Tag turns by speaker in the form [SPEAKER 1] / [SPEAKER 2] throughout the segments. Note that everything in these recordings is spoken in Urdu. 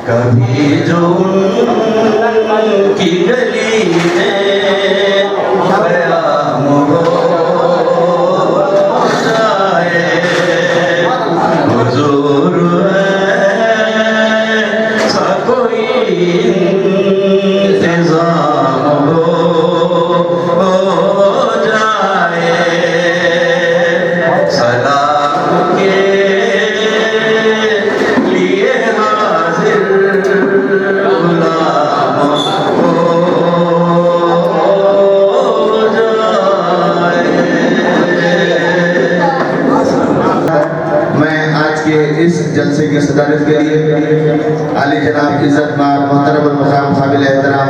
[SPEAKER 1] کبھی جو کی گلی میں قیام ہو جائے حضور ایسا کوئی انتظام ہو جائے سلام کے لیے
[SPEAKER 2] اس جلسے کی صدارت کے لیے عالی جناب عزت مآب محترم المقام قابل احترام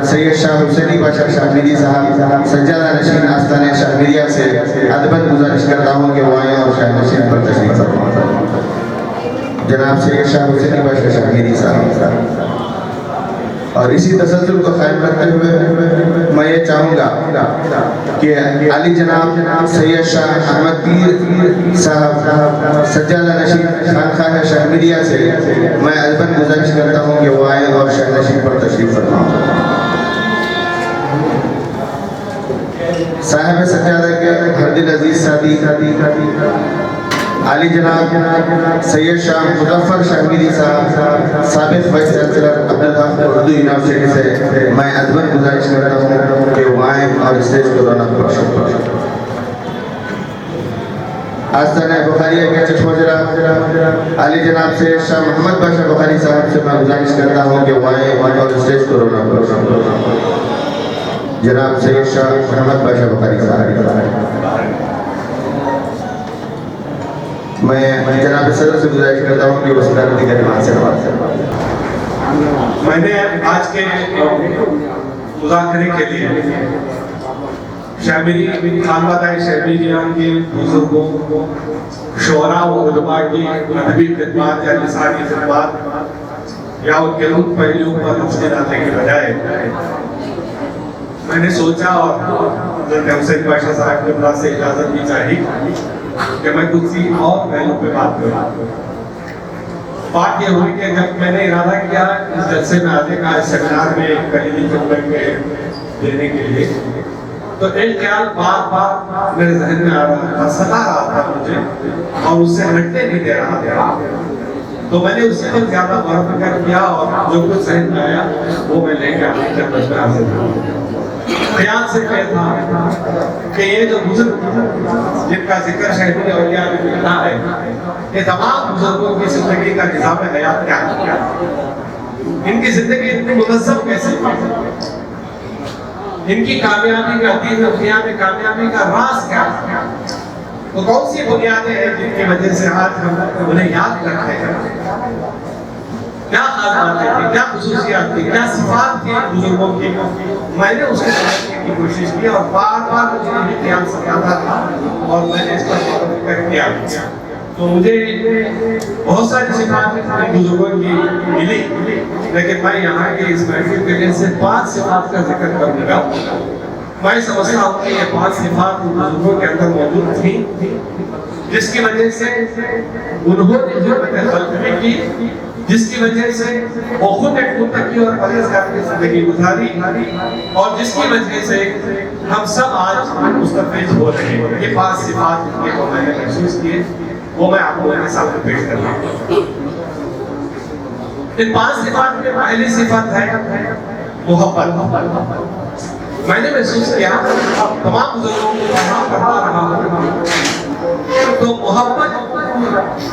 [SPEAKER 2] سید شاہ حسینی باشا شاہ میری صاحب سجادہ نشین آستانِ شاہ میریہ سے ادباً گزارش کرتا ہوں کہ وہ آئیں اور شاہ نشین پر تشریف فرمائیں. جناب سید شاہ حسینی باشا شاہ میری صاحب. اور اسی تسلسل کو قائم رکھتے ہوئے میں یہ چاہوں گا کہ علی جناب سید شاہ احمد پیر صاحب سجادہ نشین خانقاہ شاہ میریہ سے میں ادباً گزارش کرتا ہوں کہ وہ آئیں اور شاہ نشین پر تشریف فرمائیں. صاحب سجادہ کے ہر دل عزیز ساتھی علی جناب سید شاہ مظفر شاہ میری صاحب سابق vice chancellor Abdul Haq Urdu university سے میں ادباً گزارش کرتا ہوں کہ وہ آئیں اور اسٹیج کو رونق بخشیں. آستانہ بخاریہ کے چشموجرہ علی جناب سید شاہ محمد باشا بخاری صاحب سے میں گزارش کرتا ہوں کہ وہ آئیں اور اسٹیج کو رونق بخشیں. جناب سید شاہ محمد باشا بخاری صاحب. میں جناب صدر سے گزارش کرتا ہوں کہ وہ صدارتی کلمات سے نواز فرمائیں.
[SPEAKER 3] میں نے آج کے مذاکرے کے لیے شہمیری خانوادہ شہمیریان کے بزرگوں شعراء و علماء کی ادبی خدمات یا لسانی خدمات یا ان کے ان پہلوؤں پر روشنی ڈالنے کے بجائے میں نے سوچا اور حضرت حسین باشا صاحب کے پاس سے اجازت بھی چاہی کہ میں کچھ اور پہلو پہ بات کروں. بات یہ ہوئی کہ جب میں نے ارادہ کیا اس جلسے میں آنے کا اس سیمینار میں کلیدی خطبے کے دینے کے لیے تو ایک خیال بار بار میرے ذہن میں آ رہا تھا ستا رہا تھا مجھے اور اس سے ہٹنے نہیں دے رہا تھا. تو میں نے اس سے زیادہ غور و فکر کیا اور جو کچھ ذہن میں آیا وہ میں لے کے آپ کی خدمت میں حاضر ہوں. خیال سے کہہ تھا کہ یہ جو بزرگ جن کا ذکر شہری اولیاء میں ملتا ہے یہ تمام بزرگوں کی زندگی کا نظام حیات کیا ہے, ان کی زندگی اتنی منظم کیسے, ان کی کامیابی کا دین و دنیا میں کامیابی کا راز کیا ہے, وہ کون سی بنیادیں ہیں جن کی وجہ سے آج ہم انہیں یاد رکھتے ہیں, کیا خاص باتیں تھیں, کیا خصوصیات تھیں, کیا صفات تھیں بزرگوں کی. میں نے اسے سمجھنے کی کوشش کی اور بار بار مجھے یہ خیال سمجھاتا تھا اور میں نے اس پر غور و فکر کیا. تو مجھے بہت ساری صفات بزرگوں کی ملی, لیکن میں یہاں کے اس محفل کے لیے سے 5 صفات کا ذکر کروں گا. میں سمجھتا ہوں کہ یہ 5 صفات بزرگوں کے اندر موجود تھیں جس کی وجہ سے انہوں نے خدمت خلق میں کی, جس کی وجہ سے وہ خود ایک متقی اور پرہیزگار کی زندگی گزاری اور جس کی وجہ سے ہم سب آج مستفیض ہو رہے ہیں. یہ 5 صفات جن کے میں نے محسوس کیے وہ میں آپ کو میرے سامنے پیش کر رہا ہوں. ان 5 صفات میں پہلی صفت ہے محبت. میں نے محسوس کیا تمام بزرگوں کو تمام کرتا رہا ہوں تو محبت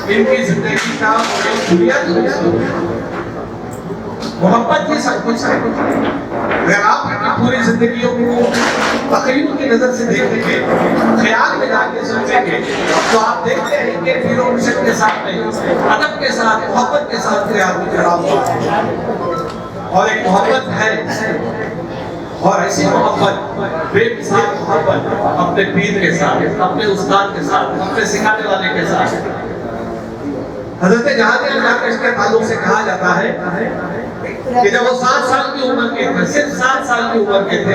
[SPEAKER 3] ان کی زندگی کا بنیاد ہے. محبت یہ سب کچھ ہے. اگر آپ اپنی پوری زندگیوں کو تقریب کی نظر سے دیکھیں گے, خیال میں جا کے سوچیں گے تو آپ دیکھتے ہیں کہ پیر و مرشد کے ساتھ ادب کے ساتھ محبت کے ساتھ آدمی کھڑا ہوا اور ایک محبت ہے اور ایسی محبت بے مثال محبت اپنے پیر کے ساتھ, اپنے استاد کے ساتھ, اپنے سکھانے والے کے ساتھ. حضرت جہانگیر ناقش کے تعلق سے کہا جاتا ہے کہ جب وہ 7 سال کی عمر کے تھے, صرف 7 سال کی عمر کے تھے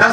[SPEAKER 3] 10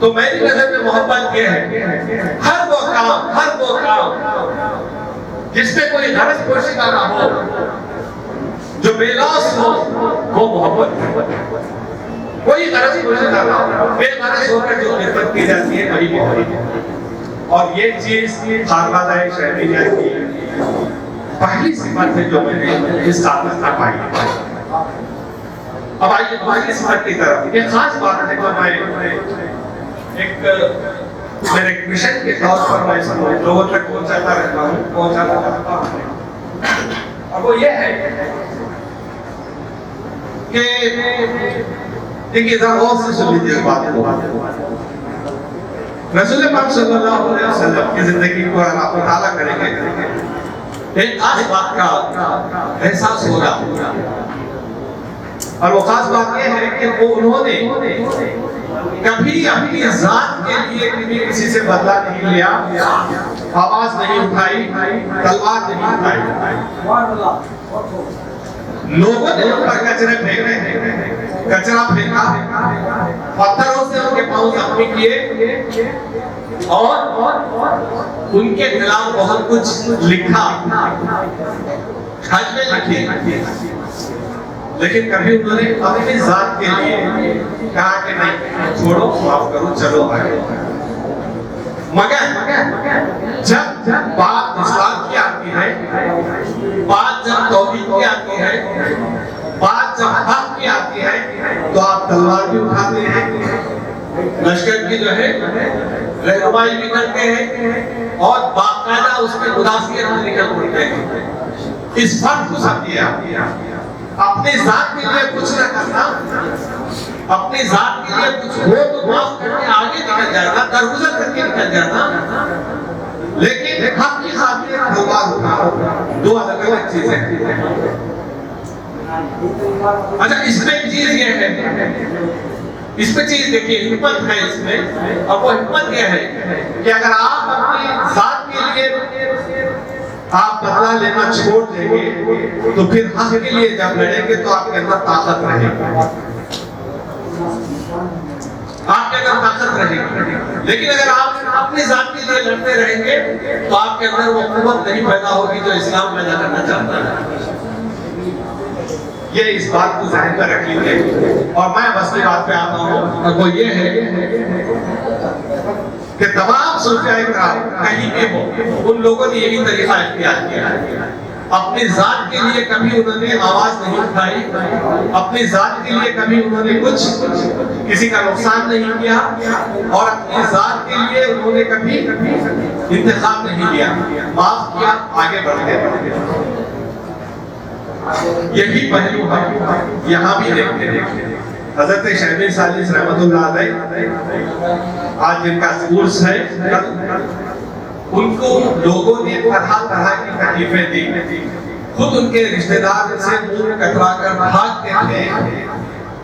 [SPEAKER 3] تو میری نظر میں محبت یہ ہے ہر وہ کام جس میں کوئی غرض پوشیدہ نہ ہو، جو بے لوث ہو، وہ محبت ہے۔ کوئی غرض پوشیدہ نہ ہو، بے غرض ہو کر جو خدمت کی جاتی ہے وہی محبت ہے۔ اور یہ چیز خانوادہ شہریہ کی پہلی صفت ہے جو میں نے اس ساتھ میں پائی ہے۔ اب آئیے دوسری صفت کی طرف۔ یہ خاص بات ہے کہ میں ایک میرے مشن کے طور پر میں اس کو لوگوں تک پہنچاتا رہتا ہوں۔ اور وہ یہ ہے کہ دیکھیے ذرا غور سے سن لیجیے بات کو۔ رسول پاک صلی اللہ علیہ وسلم کی زندگی کو آپ مطالعہ کریں گے، ایک خاص بات کا احساس ہوگا، اور وہ خاص بات یہ ہے کہ وہ انہوں نے کبھی اپنی ذات کے لیے کسی سے بدلہ نہیں لیا، آواز نہیں اٹھائی، تلوار نہیں اٹھائی۔ لوگوں نے ان پر کچرا پھینکا، پتھروں سے ان کے پاؤں زخمی کیے اور ان کے خلاف بہت کچھ لکھا، خط میں لکھی، لیکن کبھی انہوں نے اپنی ذات کے لیے کہا کہ نہیں، چھوڑو، معاف کرو، چلو آگے۔ مگر جب بات اسلام کی آتی ہے، بات جب توحید کی آتی ہے، بات جب حق کی آتی ہے، تو آپ تلوار بھی اٹھاتے ہیں، لشکر کی جو ہے رہنمائی بھی کرتے ہیں، اور باقاعدہ اس میں مدافعت میں نکل پڑتے ہیں۔ اس فرق کو سمجھیے، اپنی ذات کے لیے کچھ نہ کرنا، اپنی ذات کے لیے کچھ ہو تو معاف کر کے آگے نکل جانا، درگزر کر کے نکل جانا، لیکن حق کی خاطر تلوار اٹھانا، دو الگ الگ چیزیں ہیں۔ اچھا، اس میں چیز یہ ہے، اس میں چیز دیکھیے، حکمت ہے اس میں، اور وہ حکمت یہ ہے کہ اگر آپ اپنی ذات کے لیے آپ بدلہ لینا چھوڑ دیں گے تو پھر حق کے لیے جب لڑیں گے تو آپ کے اندر طاقت رہے گی، آپ کے اندر طاقت رہے گی۔ لیکن اگر آپ اپنی ذات کے لیے لڑتے رہیں گے تو آپ کے اندر وہ قوت نہیں پیدا ہوگی جو اسلام پیدا کرنا چاہتا ہے۔ یہ اس بات کو ذہن میں رکھ لیجیے، اور میں اصلی بات پہ آتا ہوں، اور وہ یہ ہے کہ تمام صوفیاء کرام کہیں بھی ہو، ان لوگوں نے یہی طریقہ اختیار کیا، اپنی ذات کے لیے کبھی انہوں نے آواز نہیں اٹھائی، اپنی ذات کے لیے کبھی انہوں نے کچھ کسی کا نقصان نہیں کیا، اور اپنی ذات کے لیے انہوں نے کبھی انتخاب نہیں لیا، معاف کیا، آگے بڑھتے رہے۔ یہی پہلو ہم یہاں بھی دیکھتے ہیں۔ حضرت شیخ سالس رحمۃ اللہ علیہ آج جن کا عرس ہے، ان کو لوگوں نے طرح طرح کی تکلیفیں دی، خود ان کے رشتہ دار سے منہ کترا کر بھاگتے تھے،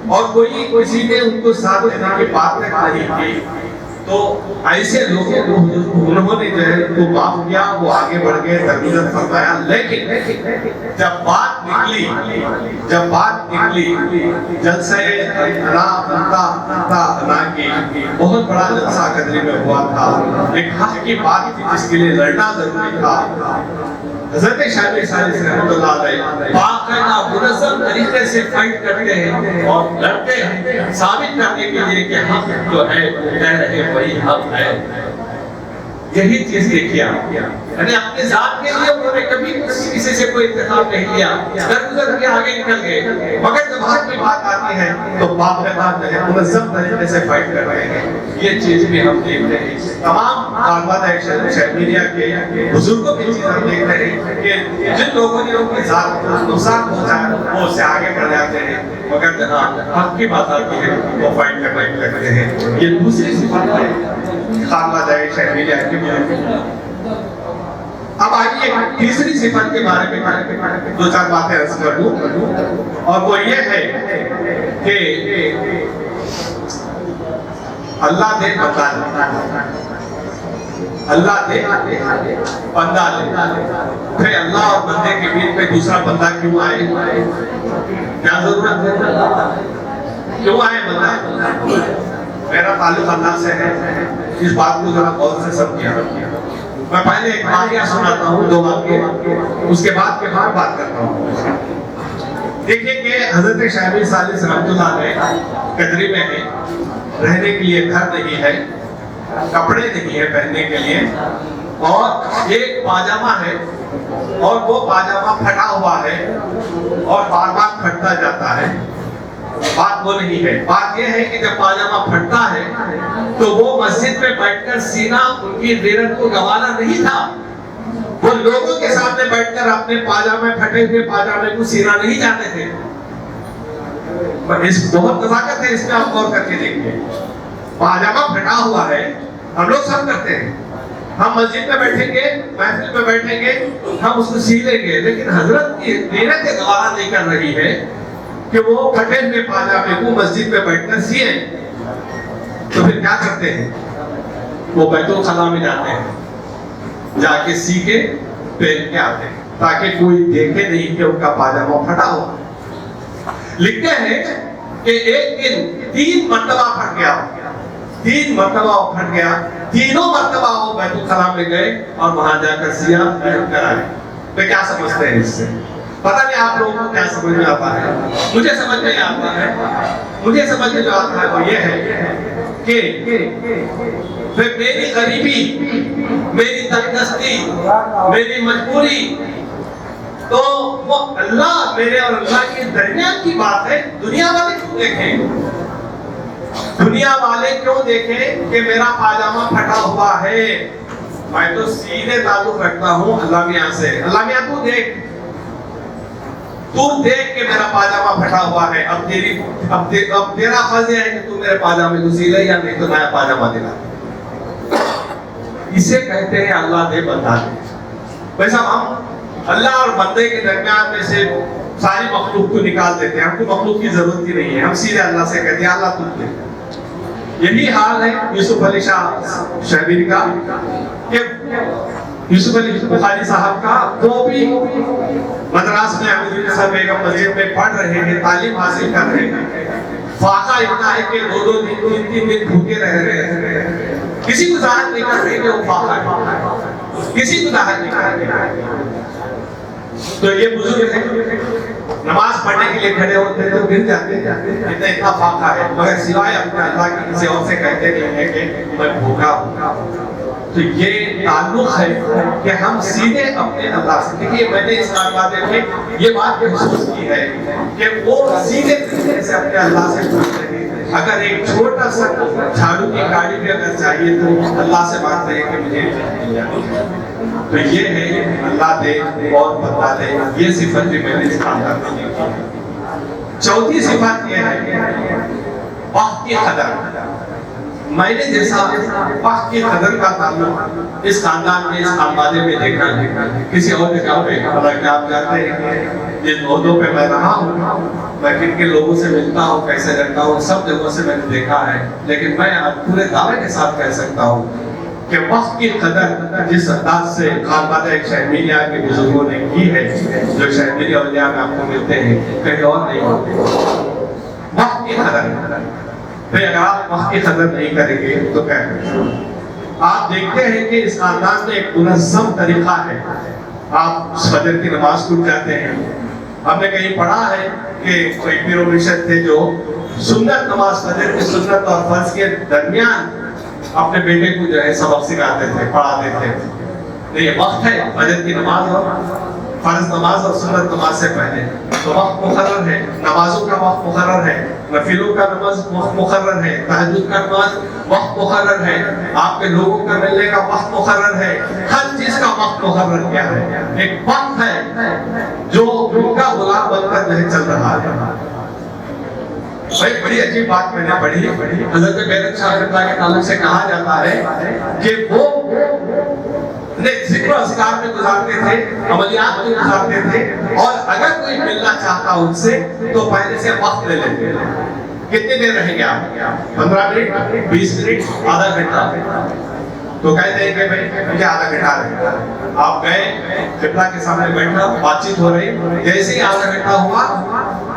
[SPEAKER 3] اور کوئی کسی نے ان کو ساتھ دینے کی بات تک نہیں کی، تو ایسے لوگوں کو انہوں نے جو ہے ان کو معاف کیا، وہ آگے بڑھ گئے، درگزر فرمایا۔ لیکن جب بات نکلی جلسہ انا کی، بہت بڑا جلسہ قدری میں ہوا تھا، ایک حق کی بات تھی جس کے لیے لڑنا ضروری تھا، حضرت شیخ سالس رحمۃ اللہ علیہ باقاعدہ منظم طریقے سے فائٹ کرتے ہیں اور لڑتے ہیں، ثابت کرنے کے لیے کہ حق جو ہے کہہ رہے وہی حق ہے۔ یہی چیز دیکھیے آپ، یعنی اپنے ذات کے لیے انہوں نے کبھی کسی سے کوئی انتخاب نہیں لیا، درگزر کے آگے نکل گئے، مگر جب حق کی بات آتی ہے تو باقاعدہ منظم طریقے سے فائٹ کر رہے ہیں۔ یہ چیز بھی ہم دیکھتے ہیں، تمام خانوادہ شہریہ کے بزرگوں کی چیز ہم دیکھتے ہیں کہ جن لوگوں نے ان کی ذات کو نقصان پہنچایا وہ اس سے آگے بڑھ جاتے ہیں، مگر جہاں حق کی بات آتی ہے وہ فائٹ کرنے لگتے ہیں۔ یہ دوسری صفت ہے خانوادہ شہریہ کی۔ اب آئیے تیسری صفت کے بارے میں دو چار باتیں عرض کر دوں، اور وہ یہ ہے کہ اللہ دے بندہ لے، اللہ دے بندہ لے۔ پھر اللہ اور بندے کے بیچ میں دوسرا بندہ کیوں آئے؟ کیا ضرورت ہے؟ کیوں آئے بندہ؟ میرا تعلق اللہ سے ہے، اس بات کو ذرا غور سے سمجھیے۔ میں پہلے ایک واقعہ سناتا ہوں، 2 واقعے، اس کے بعد بات کرتا ہوں۔ دیکھیں کہ حضرت شاہ میر ثالث رحمۃ اللہ علیہ کدری میں ہے، رہنے کے لیے گھر نہیں ہے، کپڑے نہیں ہے پہننے کے لیے، اور ایک پاجامہ ہے اور وہ پاجامہ پھٹا ہوا ہے اور بار بار پھٹتا جاتا ہے۔ بات وہ نہیں ہے، بات یہ ہے کہ جب پاجامہ پھٹتا ہے تو وہ مسجد میں بیٹھ کر سینہ ان کی غیرت کو گوانا نہیں تھا، وہ لوگوں کے سامنے بیٹھ کر اپنے پاجامے پھٹے ہوئے پاجامے کو سینا نہیں چاہتے تھے۔ اس بہت نزاکت ہے، اس میں آپ غور کر کے دیکھیے۔ پاجامہ پھٹا ہوا ہے، ہم لوگ سب کرتے ہیں، ہم مسجد میں بیٹھیں گے، محفل میں بیٹھیں گے، ہم اس کو سی لیں گے، لیکن حضرت کی غیرت گوارا نہیں کر رہی ہے کہ وہ پھٹے ہوئے پاجامے کو مسجد میں بیٹھ کر سیے، تو پھر کیا کرتے ہیں؟ وہ بیت الخلا میں جاتے ہیں، جا کے سی کے پہن کے آتے ہیں تاکہ کوئی دیکھے نہیں کہ ان کا پاجامہ پھٹا ہوا۔ لکھتے ہیں کہ ایک دن 3 مرتبہ پھٹ گیا، 3 مرتبہ پھٹ گیا، تینوں مرتبہ وہ بیت الخلا میں گئے اور وہاں جا کر سیا پہن کر آئے۔ تو کیا سمجھتے ہیں اس سے؟ پتہ نہیں آپ لوگوں کو کیا سمجھ میں آتا ہے، مجھے سمجھ میں آتا ہے، مجھے سمجھ میں جو آتا ہے وہ یہ ہے کہ میری غریبی، میری تنگدستی، میری مجبوری، تو وہ اللہ میرے اور اللہ کے درمیان کی بات ہے۔ دنیا والے کیوں دیکھیں؟ دنیا والے کیوں دیکھیں کہ میرا پاجامہ پھٹا ہوا ہے؟ میں تو سیدھے تعلق رکھتا ہوں اللہ میاں سے۔ اللہ میاں تو دیکھ کہ میرا پاجامہ پھٹا ہوا ہے، اب تیرا فرض ہے کہ تو میرے پاجامے کو سی لے یا نہیں تو نیا پاجامہ دلا۔ اسے کہتے ہیں اللہ دے بندہ دے۔ ویسا ہم اللہ اور بندے کے درمیان میں سے ساری مخلوق کو نکال دیتے ہیں، ہم کو مخلوق کی ضرورت ہی نہیں ہے، ہم سیدھے اللہ سے کہتے ہیں اللہ تم دے۔ یہی حال ہے یوسف علی شاہ شہبیر کا، کہ یوسف علی بخاری صاحب کا، وہ بھی مدراس میں احمد بیگم مسجد میں پڑھ رہے ہیں، تعلیم حاصل کر رہے ہیں، فاقہ اتنا ہے کہ 2 دن 3 دن بھوکے رہ رہے ہیں، کسی کو ظاہر نہیں کر رہے کہ وہ فاقہ ہے، کسی کو ظاہر نہیں کر رہے۔ تو یہ بزرگ ہے، نماز پڑھنے کے لیے کھڑے ہوتے ہیں تو گر جاتے ہیں، اتنا فاقہ ہے، مگر سوائے اپنے اللہ کی کسی اور سے کہتے نہیں ہیں کہ میں بھوکا ہوں۔ تو یہ تعلق ہے کہ ہم سیدھے اپنے اللہ سے، دیکھیے میں نے اس کاروانے میں یہ بات محسوس کی ہے کہ وہ سیدھے طریقے سے اپنے اللہ سے پوچھتے ہیں۔ اگر ایک چھوٹا سا جھاڑو کی گاڑی بھی اگر چاہیے تو اللہ سے بات ہے کہ مجھے مل جائے۔ تو یہ ہے اللہ دے اور بندہ دے، یہ صفت بھی میں نے اس خاندان میں دیکھی ہے۔ چوتھی صفت یہ ہے وقت کی قدر۔ میں نے جیسا وقت کی قدر کا تعلق اس خاندان میں، اس خاندانے میں دیکھا ہے، کسی اور جگہ پہ حالانکہ آپ جانتے ہیں جن عہدوں پہ میں رہا ہوں، میں کن کن لوگوں سے ملتا ہوں، کیسے رہتا ہوں، سب جگہوں سے میں نے دیکھا ہے، لیکن میں پورے دعوے کے ساتھ کہہ سکتا ہوں کہ وقت کی قدر جس انداز سے خاندان شاہ میریہ کے بزرگوں نے کی ہے، جو شاہ میریہ اولیاء میں آپ کو ملتے ہیں، کہیں اور نہیں ہوتے۔ وقت کی قدر، پھر اگر آپ وقت کی قدر نہیں کریں گے تو کیا کریں؟ آپ دیکھتے ہیں کہ اس خاندان میں ایک منظم طریقہ ہے۔ آپ فجر کی نماز کو جاتے ہیں، ہم نے کہیں پڑھا ہے کہ کوئی پیر و مرشد تھے جو سنت نماز، فجر کی سنت اور فرض کے درمیان اپنے بیٹے کو جو ہے سبق سکھاتے تھے، پڑھاتے تھے۔ تو یہ وقت ہے فجر کی نماز اور فرض نماز اور سنت نماز سے پہلے، تو وقت مقرر ہے، نمازوں کا وقت مقرر ہے، نفلوں کا نماز وقت مقرر ہے، تہجد کا نماز وقت مقرر ہے، آپ کے لوگوں کا ملنے کا وقت مقرر ہے، ہر چیز کا وقت مقرر کیا ہے۔ ایک وقت ہے جو ان کا غلام بن کر نہیں چل رہا ہے۔ بھائی بڑی عجیب بات میں نے پڑھی، حضرت بیرق شاہ اللہ کے تعلق سے کہا جاتا ہے کہ وہ ذکر و اذکار میں گزارتے تھے، عملیات میں گزارتے تھے، اور اگر کوئی ملنا چاہتا ان سے تو پہلے سے وقت لے لیتے۔ کتنے دیر رہیں گے آپ؟ 15 منٹ، 20 منٹ، آدھا گھنٹہ؟ تو کہتے ہیں کہ بھائی مجھے آدھا گھنٹہ رہے۔ آپ گئے، قبلہ کے سامنے بیٹھا، بات چیت ہو رہی، جیسے ہی آدھا گھنٹہ ہوا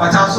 [SPEAKER 3] 50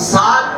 [SPEAKER 3] 7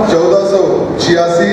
[SPEAKER 4] 1486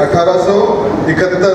[SPEAKER 4] 1871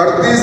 [SPEAKER 4] 38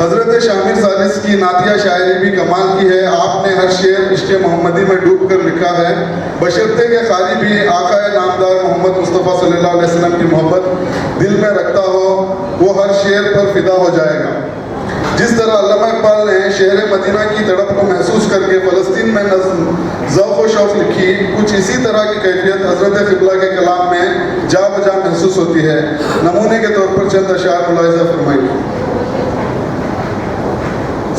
[SPEAKER 4] حضرت شامر ثالث کی نعتیہ شاعری بھی کمال کی ہے. آپ نے ہر شعر عشق محمدی میں ڈوب کر لکھا ہے، بشرطے کہ قاری بھی آقا نامدار محمد مصطفیٰ صلی اللہ علیہ وسلم کی محبت دل میں رکھتا ہو، وہ ہر شعر پر فدا ہو جائے گا. جس طرح علامہ اقبال نے شہر مدینہ کی تڑپ کو محسوس کر کے فلسطین میں نظم ذوق و شوق لکھی، کچھ اسی طرح کی کیفیت حضرت قبلہ کے کلام میں جا بجا محسوس ہوتی ہے. نمونے کے طور پر چند اشعار ملاحظہ فرمائیے.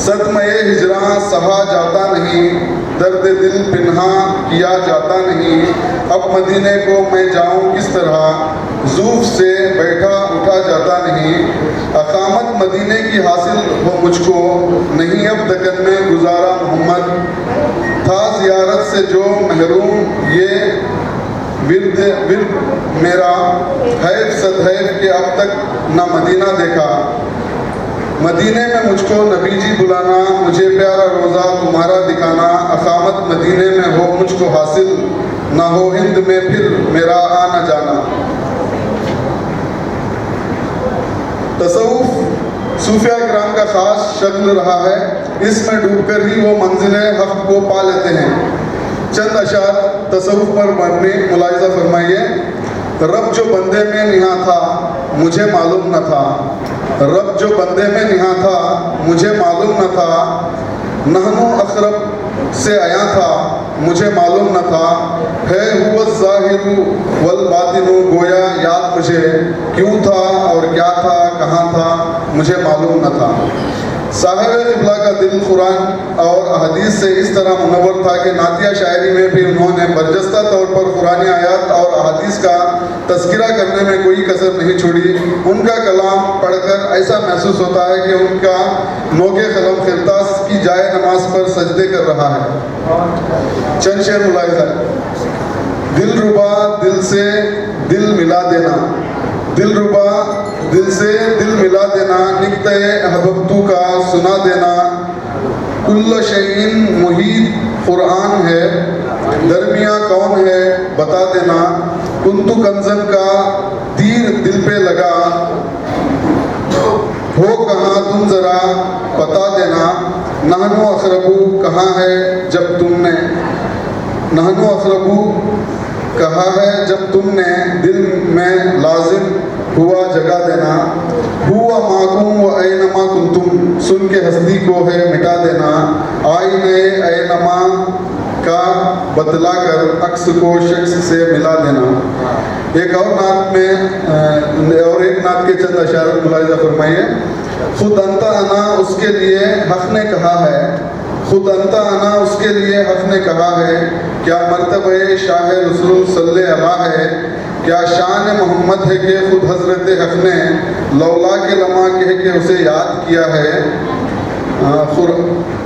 [SPEAKER 4] صدمہ ہجراں سہا جاتا نہیں، درد دل پنہا کیا جاتا نہیں، اب مدینے کو میں جاؤں کس طرح، زوف سے بیٹھا اٹھا جاتا نہیں. اقامت مدینے کی حاصل ہو مجھ کو، نہیں اب دکن میں گزارا محمد، تھا زیارت سے جو محروم یہ ورد میرا، حیف صد حیف کہ اب تک نہ مدینہ دیکھا. مدینے میں مجھ کو نبی جی بلانا، مجھے پیارا روزہ تمہارا دکھانا، اقامت مدینے میں ہو مجھ کو حاصل، نہ ہو ہند میں پھر میرا آنا جانا. تصوف صوفیاء کرام کا خاص شکل رہا ہے، اس میں ڈوب کر ہی وہ منزل حق کو پا لیتے ہیں. چند اشعار تصوف پر مبنی ملاحظہ فرمائیے. رب جو بندے میں نہاں تھا مجھے معلوم نہ تھا، رب جو بندے میں نہاں تھا مجھے معلوم نہ تھا، نحنو اقرب سے آیا تھا مجھے معلوم نہ تھا، ہے ہوا الظاہر والباطن گویا یاد مجھے، کیوں تھا اور کیا تھا کہاں تھا مجھے معلوم نہ تھا. صاحب قبلہ کا دل قرآن اور احادیث سے اس طرح منور تھا کہ نعتیہ شاعری میں بھی انہوں نے برجستہ طور پر قرآن آیات اور احادیث کا تذکرہ کرنے میں کوئی کسر نہیں چھوڑی. ان کا کلام پڑھ کر ایسا محسوس ہوتا ہے کہ ان کا نوک قلم خرطاس کی جائے نماز پر سجدے کر رہا ہے. چند شعر ملاحظہ. دل ربا دل سے دل ملا دینا، دل ربا دل سے دل ملا دینا، نکتہ احببتو کا سنا دینا، کل شیئن محیط قرآن ہے، درمیاں کون ہے بتا دینا، کنتو کنزن کا تیر دل پہ لگا، ہو کہاں تم ذرا بتا دینا، نحنو اقربو کہاں ہے جب تم نے، نحنو اقربو کہا ہے جب تم نے، دل میں لازم ہوا جگہ دینا، ہوا معکم و اینما کنتم، سن کے ہستی کو ہے مٹا دینا، آئینے اینما کا بتلا کر عکس کو شخص سے ملا دینا. ایک اور نعت میں اور ایک نعت کے چند اشعار ملاحظہ فرمائیے. خود انت انا اس کے لیے حق نے کہا ہے، خود انت انا اس کے لیے حق نے کہا ہے، کیا مرتبہ شاہ رسول صلی اللہ ہے، کیا شان محمد ہے کہ خود حضرت حق نے لولا کے لمحہ کہہ کے اسے یاد کیا ہے.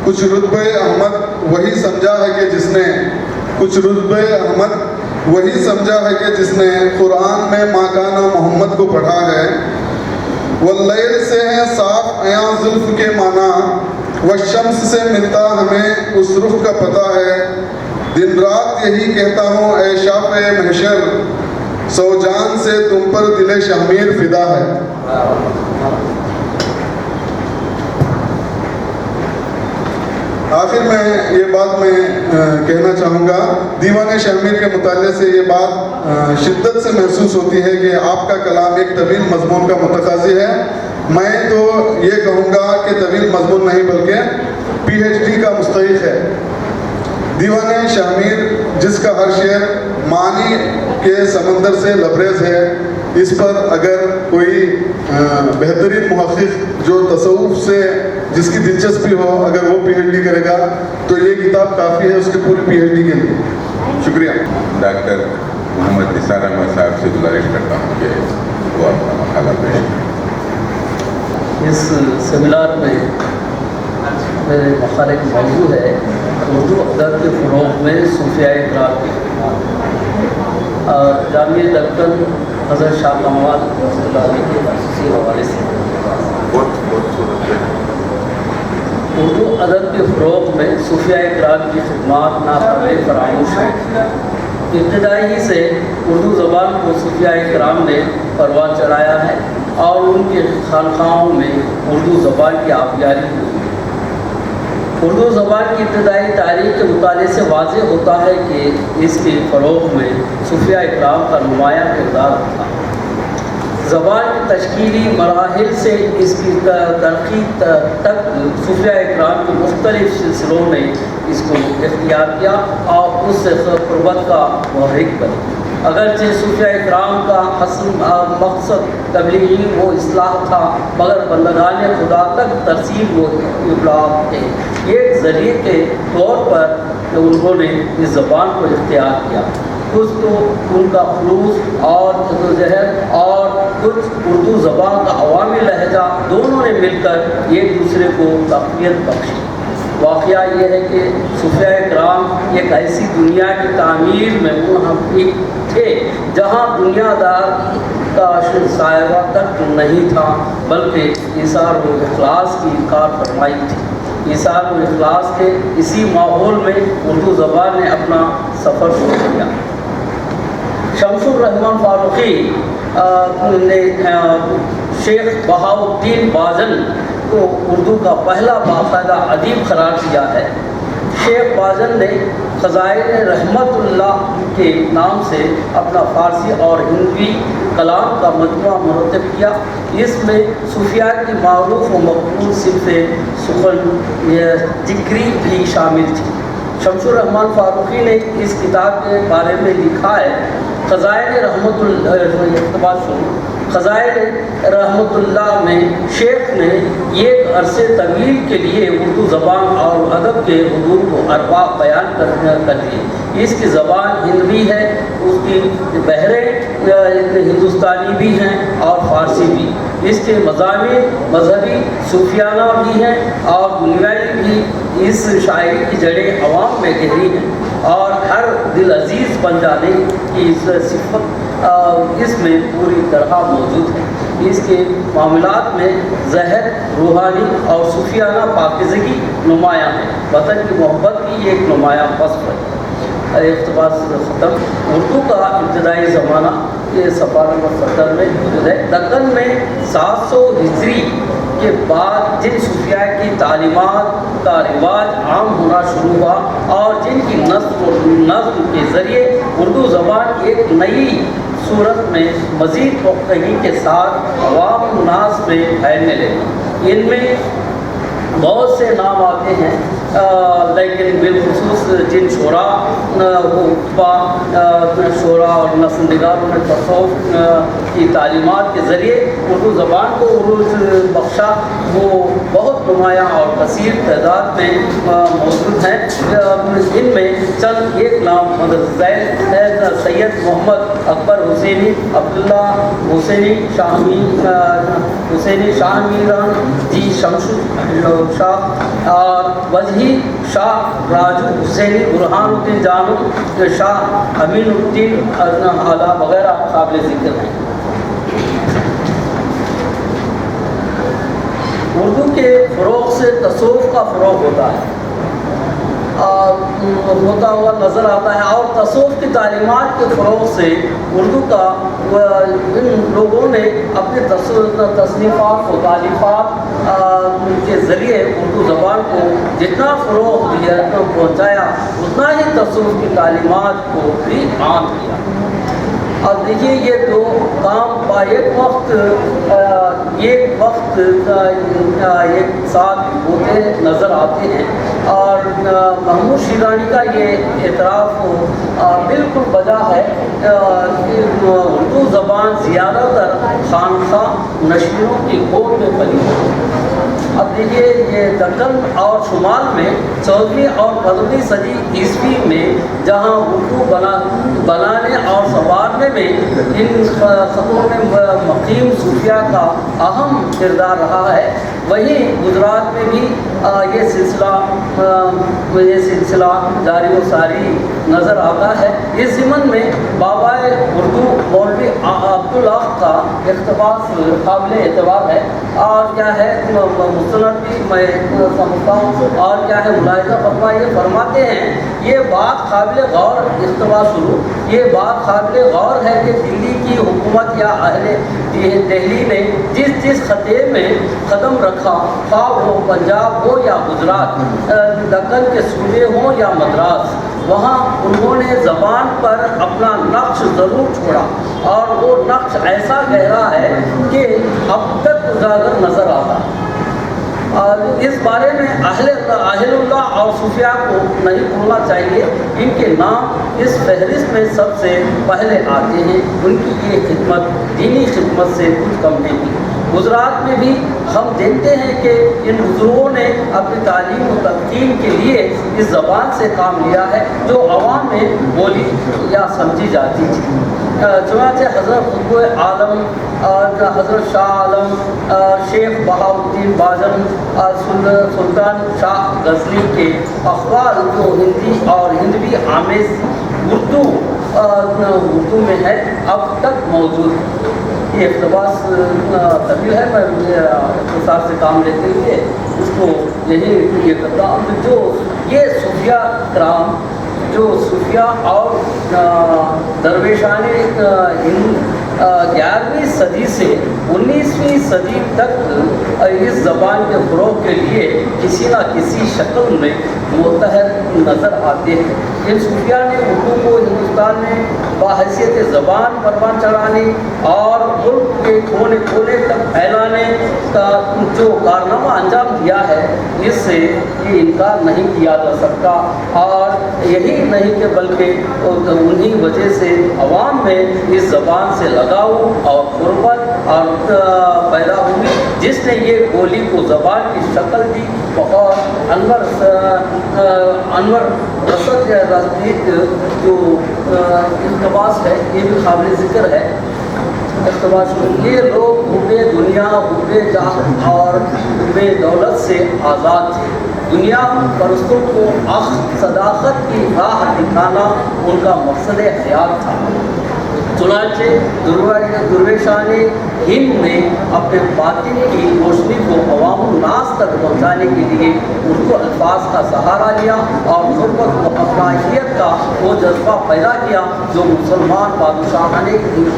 [SPEAKER 4] کچھ رتبہ احمد وہی سمجھا ہے کہ جس نے، کچھ رتبہ احمد وہی سمجھا ہے کہ جس نے قرآن میں ماکانہ محمد کو پڑھا ہے. واللیل سے ہے صاف عیاں زلف کے معنی، والشمس سے ملتا ہمیں اس رخ کا پتہ ہے، دن رات یہی کہتا ہوں اے شاف محشر، سو جان سے تم پر دل شمیر فدا ہے. آخر میں یہ بات میں کہنا چاہوں گا، دیوان شمیر کے مطالعے سے یہ بات شدت سے محسوس ہوتی ہے کہ آپ کا کلام ایک طویل مضمون کا متقاضی ہے. میں تو یہ کہوں گا کہ طویل مضمون نہیں بلکہ پی ایچ ڈی کا مستحق ہے. دیوان شمیر جس کا ہر شعر معنی کے سمندر سے لبریز ہے، اس پر اگر کوئی بہترین محقق جو تصوف سے جس کی دلچسپی ہو اگر وہ پی ایچ ڈی کرے گا تو یہ کتاب کافی ہے اس کے پوری پی ایچ ڈی کے لیے. شکریہ.
[SPEAKER 5] ڈاکٹر محمد نثار احمد صاحب سے گزارش کرتا ہوں کہ وہ اپنا مقالہ پیش کریں.
[SPEAKER 6] اس سیمینار میں میرے مقالے کا موضوع ہے اردو ادب کے فروغ میں صوفیاء کرام کی خدمات، اور جامعہ دکن حضرت شاہ کمال رحمۃ اللہ علیہ کے خصوصی حوالے سے. اردو ادب کے فروغ میں صوفیاء کرام کی خدمات ناقابل فراموش ہیں. ابتدائی سے اردو زبان کو صوفیاء کرام نے پروان چڑھایا ہے. اور ان کے خانقاہوں میں اردو زبان کی آبیاری ہوئی۔ اردو زبان کی ابتدائی تاریخ کے مطالعے سے واضح ہوتا ہے کہ اس کے فروغ میں صوفیاء اکرام کا نمایاں کردار تھا۔ زبان کی تشکیلی مراحل سے اس کی ترقی تک صوفیاء اکرام کے مختلف سلسلوں نے اس کو اختیار کیا اور اس سے قربت کا محرک بنے۔ اگرچہ صوفیاء اکرام کا مقصد تبلیغی و اصلاح تھا، مگر بندگان خدا تک ترسیل و ابلاغ تھے۔ ایک ذریعے کے طور پر انہوں نے اس زبان کو اختیار کیا۔ کچھ تو ان کا خلوص اور جدوجہد اور کچھ اردو زبان کا عوامی لہجہ دونوں نے مل کر ایک دوسرے کو تقویت بخشی۔ واقعہ یہ ہے کہ صوفیاء اکرام ایک ایسی دنیا کی تعمیر میں منہمک تھے جہاں دنیا دار کا سائبہ تک نہیں تھا، بلکہ ایثار و اخلاص کی کار فرمائی تھی۔ ایثار و اخلاص کے اسی ماحول میں اردو زبان نے اپنا سفر شروع کیا۔ شمس الرحمن فاروقی نے شیخ بہاؤالدین بازن کو اردو کا پہلا باقاعدہ ادیب قرار دیا ہے۔ شیخ بازن نے خزائن رحمت اللہ کے نام سے اپنا فارسی اور ہندوی کلام کا مجموعہ مرتب کیا۔ اس میں صوفیاء کی معروف و مقبول صنف سخن ذکری بھی شامل تھی۔ شمس الرحمن فاروقی نے اس کتاب کے بارے میں لکھا ہے، خزائن رحمت اللہ میں شیخ نے ایک عرصے طویل کے لیے اردو زبان اور ادب کے حضور کو ارباب بیان کر دیے۔ اس کی زبان ہندوی ہے، اس کی بحریں ہندوستانی بھی ہیں اور فارسی بھی۔ اس کے مضامین مذہبی صوفیانہ بھی ہیں اور دنیاوی بھی۔ اس شاعری کی جڑیں عوام میں گہری ہیں اور ہر دل عزیز بن جانے کی صفت اس میں پوری طرح موجود ہے۔ اس کے معاملات میں زہر، روحانی اور صوفیانہ پاکیزگی نمایاں ہے۔ وطن کی محبت بھی ایک نمایاں وصف ہے۔ اقتباس ختم۔ اردو کا ابتدائی زمانہ یہ صفحہ نمبر 70 میں موجود ہے۔ دکن میں 700 ہجری کے بعد جن صوفیاء کی تعلیمات کا رواج عام ہونا شروع ہوا اور جن کی نظم کے ذریعے اردو زبان ایک نئی صورت میں مزید پختگی کے ساتھ عوام الناس میں پھیلنے لگی۔ ان میں بہت سے نام آتے ہیں، لیکن بالخصوص جن شعراء اور نثر نگاروں نے تصوف کی تعلیمات کے ذریعے اردو زبان کو عروج بخشا، وہ بہت نمایاں اور کثیر تعداد میں موجود ہیں۔ ان میں چند ایک نام مدرسین ہے: سید محمد اکبر حسینی، عبداللہ حسینی شاہ میران جی، شمس شاہ اور وجہی شاہ، راجو حسینی، برہان الدین جانو شاہ، امین الدین اعلیٰ وغیرہ قابل ذکر ہیں۔ اردو کے فروغ سے تصوف کا فروغ ہوتا ہوا نظر آتا ہے اور تصوف کی تعلیمات کے فروغ سے اردو کا ان لوگوں نے اپنے تصنیفات و تالیفات کے ذریعے اردو زبان کو جتنا فروغ دیا پہنچایا، اتنا ہی تصوف کی تعلیمات کو بھی عام کیا۔ اب دیکھیے یہ دو کام ایک وقت ایک ساتھ ہوتے نظر آتے ہیں، اور محمود شیرانی کا یہ اعتراف بالکل بجا ہے کہ اردو زبان زیادہ تر خانقاہ نشینوں کی گود میں پلی ہے۔ اب دیکھیے یہ دکن اور شمال میں 14ویں اور 15ویں صدی عیسوی میں جہاں اردو بنانے اور سنوارنے میں ان خطوں میں مقیم صوفیاء کا اہم کردار رہا ہے، وہیں گجرات میں بھی یہ سلسلہ جاری و ساری نظر آتا ہے۔ اس ضمن میں بابائے اردو مولوی عبدالحق کا اقتباس قابل اعتبار ہے، اور کیا ہے مستند بھی میں سمجھتا ہوں، اور کیا ہے ملاحظہ فرما یہ فرماتے ہیں، یہ بات قابل غور اقتباس شروع، یہ بات قابل غور ہے کہ دلی کی حکومت حکومت یا اہل دہلی نے جس جس خطے میں قدم رکھا، خواہ وہ پنجاب ہو یا گجرات، دکن کے صوبے ہوں یا مدراس، وہاں انہوں نے زبان پر اپنا نقش ضرور چھوڑا، اور وہ نقش ایسا گہرا ہے کہ اب تک اجاگر نظر آتا۔ اور اس بارے میں اہل اللہ اور صوفیاء کو نہیں بھولنا چاہیے، ان کے نام اس فہرست میں سب سے پہلے آتے ہیں۔ ان کی یہ خدمت دینی خدمت سے کچھ کم نہیں تھی۔ گجرات میں بھی ہم دیکھتے ہیں کہ ان بزرگوں نے اپنی تعلیم و تلقین کے لیے اس زبان سے کام لیا ہے جو عوام میں بولی یا سمجھی جاتی تھی۔ چنانچہ حضرت قطب عالم اور حضرت شاہ عالم، شیخ بہاؤالدین باجن، سلطان شاہ غزنی کے اقوال جو ہندی اور ہندوی آمیز اردو میں ہے اب تک موجود ہے۔ یہ اقتباس طویل ہے، میں اختصار سے کام لیتے ہوئے اس کو یہی یہ کرتا ہوں۔ جو یہ صوفیہ کرام، جو صوفیہ اور درویشان ہند 11ویں صدی سے 19ویں صدی تک اس زبان کے فروغ کے لیے کسی نہ کسی شکل میں متحد نظر آتے ہیں۔ ان صوفیہ نے اردو کو ہندوستان میں باحیثیت زبان پروان چڑھانے اور ملک کے کونے کونے تک پھیلانے کا جو کارنامہ انجام دیا ہے، اس سے یہ انکار نہیں کیا جا سکتا۔ اور یہی نہیں کہ بلکہ انہی وجہ سے عوام میں اس زبان سے لگاؤ اور قربت اور پیدا ہوئی، جس نے یہ بولی کو زبان کی شکل دی۔ اور انور رسد رصدیق جو اقتباس ہے یہ بھی قابل ذکر ہے۔ اقتباس یہ لوگ حب دنیا، حب جاہ اور حب دولت سے آزاد تھے۔ دنیا پرستوں کو صداقت کی راہ دکھانا ان کا مقصد حیات تھا۔ چنانچہ درویشان ہند نے اپنے باطن کی روشنی کو عوام الناس تک پہنچانے کے لیے اردو الفاظ کا سہارا لیا اور غربت و اپنائیت کا وہ جذبہ پیدا کیا جو مسلمان بادشاہان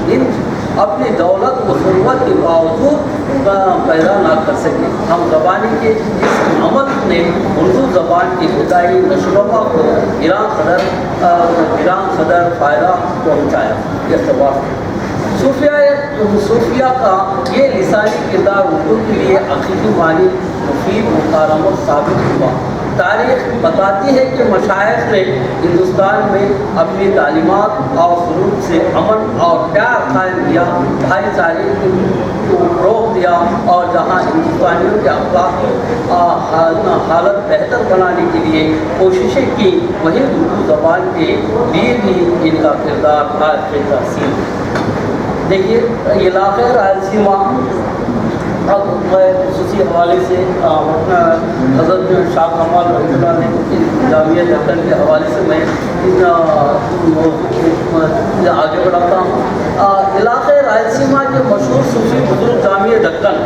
[SPEAKER 6] ہند اپنی دولت و ثروت کے باوجود پیدا نہ کر سکے۔ ہم زبانی کے اس عمل نے اردو زبان کی ابتدائی نشوبہ کو گران قدر فائدہ پہنچایا۔ صوفیہ کا یہ لسانی کردار اردو کے لیے عقیدی معنی مفید مکارمت ثابت ہوا۔ تاریخ بتاتی ہے کہ مشائخ نے ہندوستان میں اپنی تعلیمات اور سلوک سے امن اور پیار قائم کیا، بھائی چارے کو فروغ دیا، اور جہاں ہندوستانیوں کے اخلاقی حالت بہتر بنانے کے لیے کوششیں کی، وہیں اردو زبان کے لیے بھی ان کا کردار قابل تحسین۔ دیکھیے علاقۂ رائلسیما اب میں خصوصی حوالے سے حضرت شاہ کمال رحمۃ اللہ نے جامعہ دکن کے حوالے سے میں موضوع آگے بڑھاتا ہوں۔ علاقۂ رائلسیما کے مشہور صوفی بزرگ جامعہ دکن،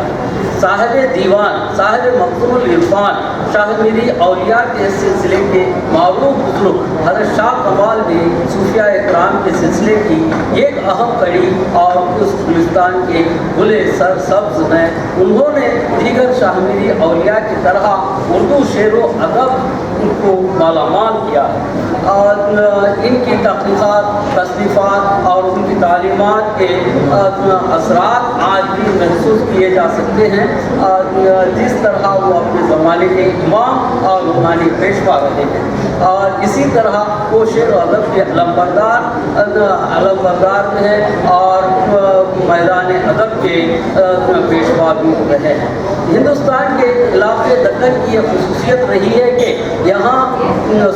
[SPEAKER 6] صاحب دیوان، صاحب مقصود العرفان، شاہ میری اولیاء کے سلسلے کے معروف بزرگ حضرت شاہ کمال نے صوفیہ اکرام کے سلسلے کی ایک اہم کڑی اور اس گلستان کے گلے سر سبز میں انہوں نے دیگر شاہ میری اولیاء کی طرح اردو شعر و ادب کو مالا مال کیا ہے، اور ان کی تحقیقات، تصنیفات اور ان کی تعلیمات کے اثرات آج بھی محسوس کیے جا سکتے ہیں، جس طرح وہ اپنے زمانے کے امام اور روحانی پیشوا رہے ہیں۔ اور اسی طرح وہ شعر و ادب کے علمبردار میں ہیں اور میدان ادب کے پیشوا بھی رہے ہیں۔ ہندوستان کے علاقے دکن کی یہ خصوصیت رہی ہے کہ یہاں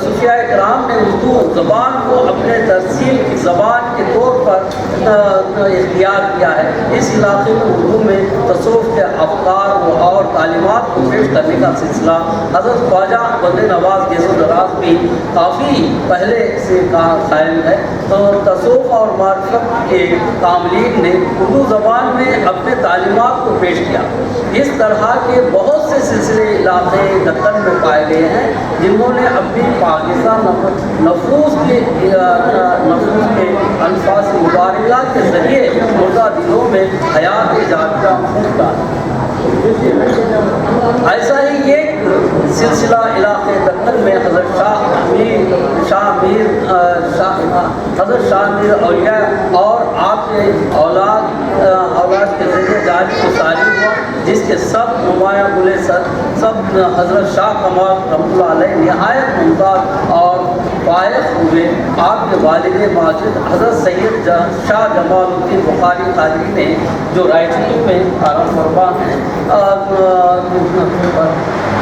[SPEAKER 6] صوفیہ کرام نے اردو زبان کو اپنے ترسیل کی زبان کے طور پر اختیار کیا ہے۔ اس علاقے میں اردو میں تصوف کے افکار اور تعلیمات کو پیش کرنے کا سلسلہ حضرت خواجہ بندے نواز گیس و دراز بھی کافی پہلے سے قائم ہے۔ تو تصوف اور معرفت کے کاملین نے اردو زبان میں اپنے تعلیمات کو پیش کیا۔ اس طرح کے بہت سے سلسلے علاقے دکن میں پائے گئے ہیں جنہوں نے اپنی پاکیزہ نفوس کے الفاظ مبارکہ کے ذریعے مردہ دلوں میں حیات جاودہ پھونک ڈالا۔ ایسا ہی ایک سلسلہ علاقے دکن میں حضرت شاہ میر اولیاء اور آپ کے اولاد کے ذریعے جاری کو ساری ہوا، جس کے سب نمایاں گلے سب حضرت شاہ کمال رحمۃ اللہ علیہ نہایت ممتاز اور فائق ہوئے۔ آپ کے والد ماجد حضرت سید شاہ جمال الدین بخاری قادری نے جو رائچوری میں آرام فرما ہیں،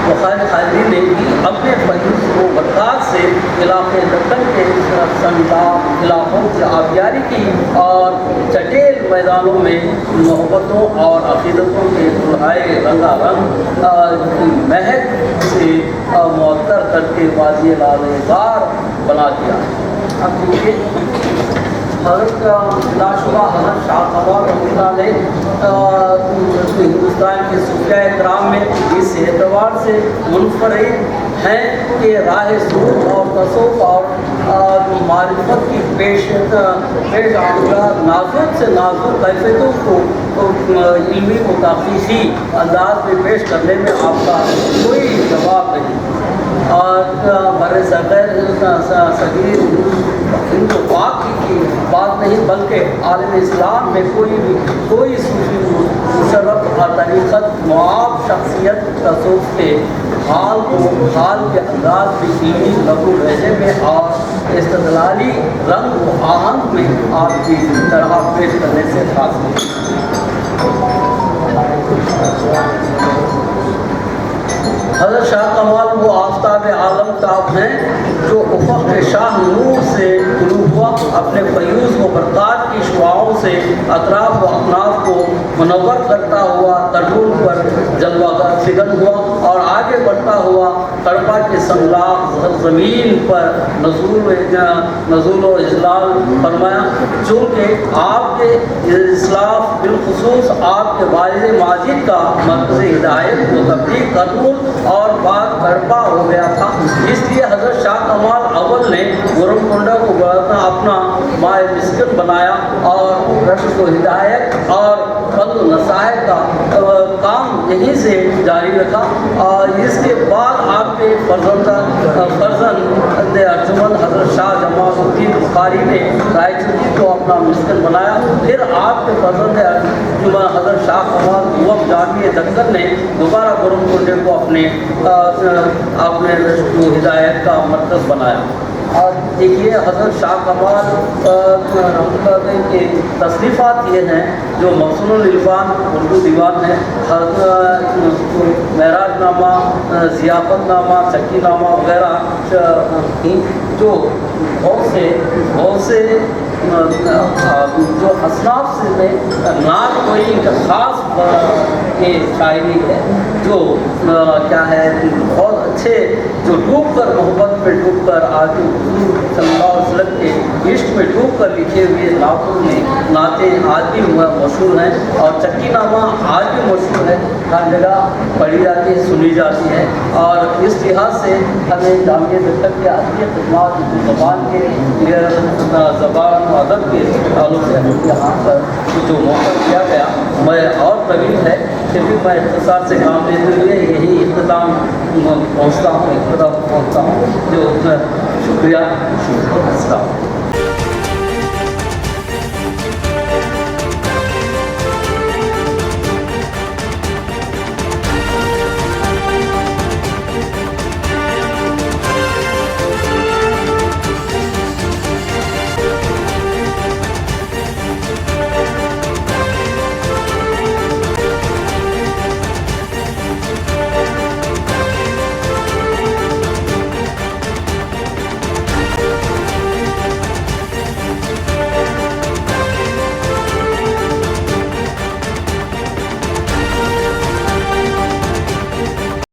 [SPEAKER 6] بخاری قادری نے بھی اپنے فیوز و برکات سے علاقے دکن کے سنجاب علاقوں کی آبیاری کی اور چٹیل میدانوں میں محبتوں اور عقیدتوں کے دلہائے رنگا رنگ مہک سے معطر کر کے واضح لازار بنا دیا۔ اب دیکھیے حضرت لاشبہ حضرت شاہ کمال رحمۃ اللہ علیہ ہندوستان کے صوفیاء کرام میں اس اعتبار سے منفرد ہیں کہ راہ سلوک اور تصوف اور معرفت کی پیش آمدہ نازک سے نازک کیفیتوں کو علمی و تحقیقی انداز میں پیش کرنے میں آپ کا کوئی جواب نہیں۔ اور بر صغیر ہند و پاک کی بات نہیں بلکہ عالم اسلام میں کوئی صوفی مشرف اور طریقت معاب شخصیت تصوف کے حال کے انداز میں علمی لغو لہجے میں اور استدلالی رنگ و آہنگ میں آپ کی طرح پیش کرنے سے خاص نہیں۔ حضرت شاہ کمال وہ آفتاب عالم تاب ہیں جو افق کے شاہ نور سے طلوع ہوا، اپنے فیوز و برکات کی شعاؤں سے اطراف و اکناف کو منور کرتا ہوا تربول پر جلوہ فگن ہوا اور آگے بڑھتا ہوا کڑپا کے سنگلاخ زمین پر نزول و اجلال فرمایا۔ چونکہ آپ کے اسلاف بالخصوص آپ کے والد ماجد کا مرکز ہدایت کو تبلیغ کرنول اور بعد کڑپا ہو گیا تھا، اس لیے حضرت شاہ کمال اول نے گرم کنڈا کو اپنا مائع مسکن بنایا اور رشد و ہدایت اور فضل و نصائح کا کام یہیں سے جاری رکھا۔ اور اس کے بعد آپ کے فرزند ارجمند حضرت شاہ جمال الدین بخاری نے رائے چوکی کو اپنا مسکن بنایا۔ پھر آپ کے فرزند ارجمند حضرت شاہ کمال جامع دکن نے دوبارہ گرم کنڈے کو اپنے رشد و ہدایت کا مرکز بنایا۔ اور دیکھیے حضرت شاہ کمال رحمۃ اللہ علیہ کے تصنیفات یہ ہیں جو مقصود العرفان اردو دیوان ہے، معراج نامہ، ضیافت نامہ، چکی نامہ وغیرہ جو بہت سے جو اصناف سے نعت کوئی خاص شاعری ہے جو کیا ہے بہت اچھے جو ڈوب کر محبت میں ڈوب کر آدمی صلی اللہ علیہ وسلم کے عشق میں ڈوب کر لکھے ہوئے نعتیں آج بھی مشہور ہیں اور چکی نامہ آج بھی مشہور ہے، ہر جگہ پڑھی جاتی ہے، سنی جاتی ہے۔ اور اس لحاظ سے ہمیں جامعہ دکن کے ادبی خدمات زبان کے زبان و ادب کے تعلق سے یہاں پر جو موقع دیا گیا میں اور طویل ہے پھر بھی میں اختصار سے کام لیتے ہوئے یہی اختتام پہنچتا ہوں جو شکریہ۔